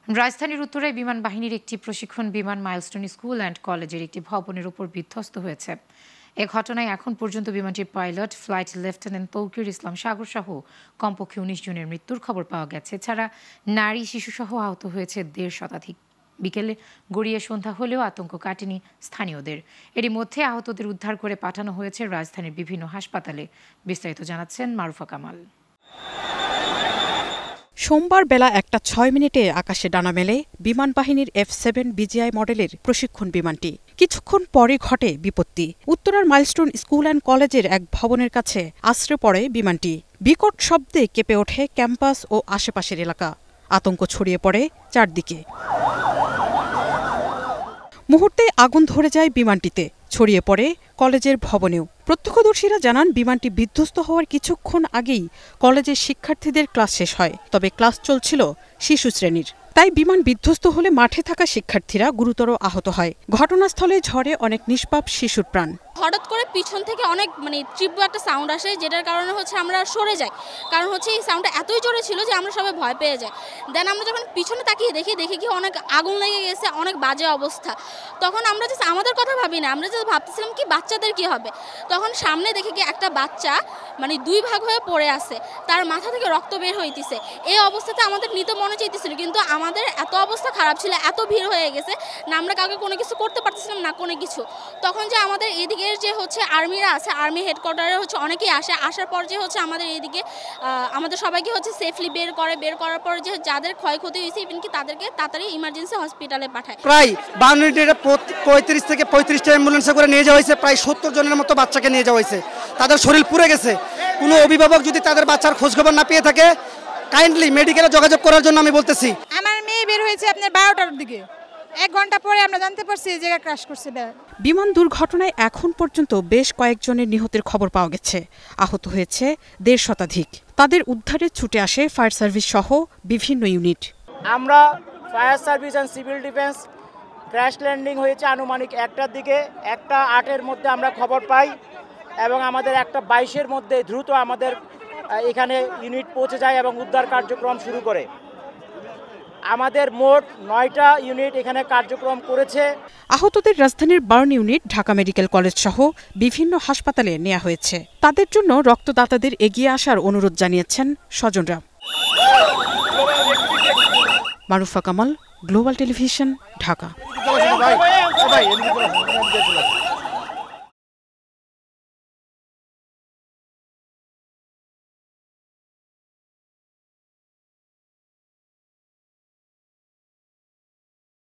রাজধানীর উত্তরায় বিমান বাহিনীর একটি প্রশিক্ষণ বিমান মাইলস্টোন স্কুল অ্যান্ড কলেজের একটি ভবনের উপর বিধ্বস্ত হয়েছে। এ ঘটনায় এখন পর্যন্ত বিমানটির পাইলট ফ্লাইট লেফটেন্যান্ট তৌকির ইসলাম সাগর সহ কমপক্ষে ১৯ জনের মৃত্যুর খবর পাওয়া গেছে। এছাড়া নারী শিশুসহ আহত হয়েছে ১৫০ শতাধিক। বিকেলে গড়িয়ে সন্ধ্যা হলেও আতঙ্ক কাটেনি স্থানীয়দের। এরই মধ্যে আহতদের উদ্ধার করে পাঠানো হয়েছে রাজধানীর বিভিন্ন হাসপাতালে। বিস্তারিত জানাচ্ছেন মারুফা কামাল। সোমবার বেলা ১টা ৬ মিনিটে আকাশে ডানা মেলে বিমান বাহিনীর F-7 BGI মডেলের প্রশিক্ষণ বিমানটি। কিছুক্ষণ পরে ঘটে বিপত্তি। উত্তরার মাইলস্টোন স্কুল অ্যান্ড কলেজের এক ভবনের কাছে আছড়ে পড়ে বিমানটি। বিকট শব্দে কেঁপে ওঠে ক্যাম্পাস ও আশেপাশের এলাকা। আতঙ্ক ছড়িয়ে পড়ে চারদিকে। মুহূর্তে আগুন ধরে যায় বিমানটিতে, ছড়িয়ে পড়ে কলেজের ভবনেও। প্রত্যক্ষদর্শীরা জানান বিমানটি বিধ্বস্ত হওয়ার কিছুক্ষণ আগেই কলেজের শিক্ষার্থীদের ক্লাস শেষ হয়। তবে ক্লাস চলছিল শিশু শ্রেণীর। তাই বিমান বিধ্বস্ত হলে মাঠে থাকা শিক্ষার্থীরা গুরুতর আহত হয়। ঘটনাস্থলে ঝরে অনেক নিষ্পাপ শিশুর প্রাণ। হঠাৎ করে পিছন থেকে অনেক তীব্র একটা সাউন্ড আসে, যেটার কারণে আমরা সরে যাই। কারণ এই সাউন্ডটা এতই জোরে ছিল যে আমরা সবাই ভয় পেয়ে যাই। দেন আমরা যখন পিছনে তাকিয়ে দেখি কি অনেক আগুন লেগে গেছে, অনেক বাজে অবস্থা। তখন আমরা আমাদের কথা ভাবি না, আমরা ভাবতেছিলাম কি বাচ্চাদের কি হবে। তখন সামনে দেখে কি একটা বাচ্চা 2 ভাগ হয়ে পড়ে আছে, তার মাথা থেকে রক্ত বের হইতেছে। এই অবস্থাতে আমাদের নিতে মনে চাইতেছিল, কিন্তু আমাদের এত অবস্থা খারাপ ছিল, এত ভিড় হয়ে গেছে না, আমরা কাউকে কোনো কিছু করতে পারতেছিলাম না কোনো কিছু। তখন যে আমাদের এদিকে আর্মিরা আছে, আর্মি হেডকোয়ার্টারে অনেকেই আসার পর আমাদের এইদিকে আমাদের সবাইকে সেফলি বের করার পর যাদের ক্ষয়ক্ষতি হয়েছে ইভেন কি তাদেরকে তাড়াতাড়ি ইমার্জেন্সি হসপিটালে পাঠায়। প্রায় 52 মিনিটে 35 থেকে 35টা অ্যাম্বুলেন্সে করে নিয়ে যাওয়া হয়েছে। প্রায় 70 জনের মতো বাচ্চাকে নিয়ে যাওয়া হয়েছে। তাদের শরীর পুড়ে গেছে। কোনো অভিভাবক যদি তাদের বাচ্চার খোঁজখবর না পেয়ে থাকে, কাইন্ডলি মেডিকেলে যোগাযোগ করার জন্য আমি বলতেছি। আমার মেয়ে বের হয়েছে আপনার 12টার দিকে, 1 ঘন্টা পরে আমরা জানতে পারছি এই জায়গায় ক্র্যাশ করছে। বিমান দুর্ঘটনায় এখন পর্যন্ত বেশ কয়েকজনের নিহতের খবর পাওয়া গেছে। আহত হয়েছে ১৫০ শতাধিক। তাদের উদ্ধারে ছুটে আসে ফায়ার সার্ভিস সহ বিভিন্ন ইউনিট। আমরা fire service and civil defence crash landing হয়েছে আনুমানিক 1টার দিকে। 1টা 8-এর মধ্যে আমরা খবর পাই এবং আমাদের 1টা 22-এর মধ্যে দ্রুত আমাদের এখানে ইউনিট পৌঁছে যায় এবং উদ্ধার কার্যক্রম শুরু করে। আমাদের মোট 9টা ইউনিট এখানে কার্যক্রম করেছে। আহতদের রাজধানীর burn unit, Dhaka medical college সহ বিভিন্ন হাসপাতালে নেওয়া হয়েছে। তাদের জন্য রক্তদাতাদের এগিয়ে আসার অনুরোধ জানিয়েছেন স্বজনরা। Marufa Kamal, global television, Dhaka.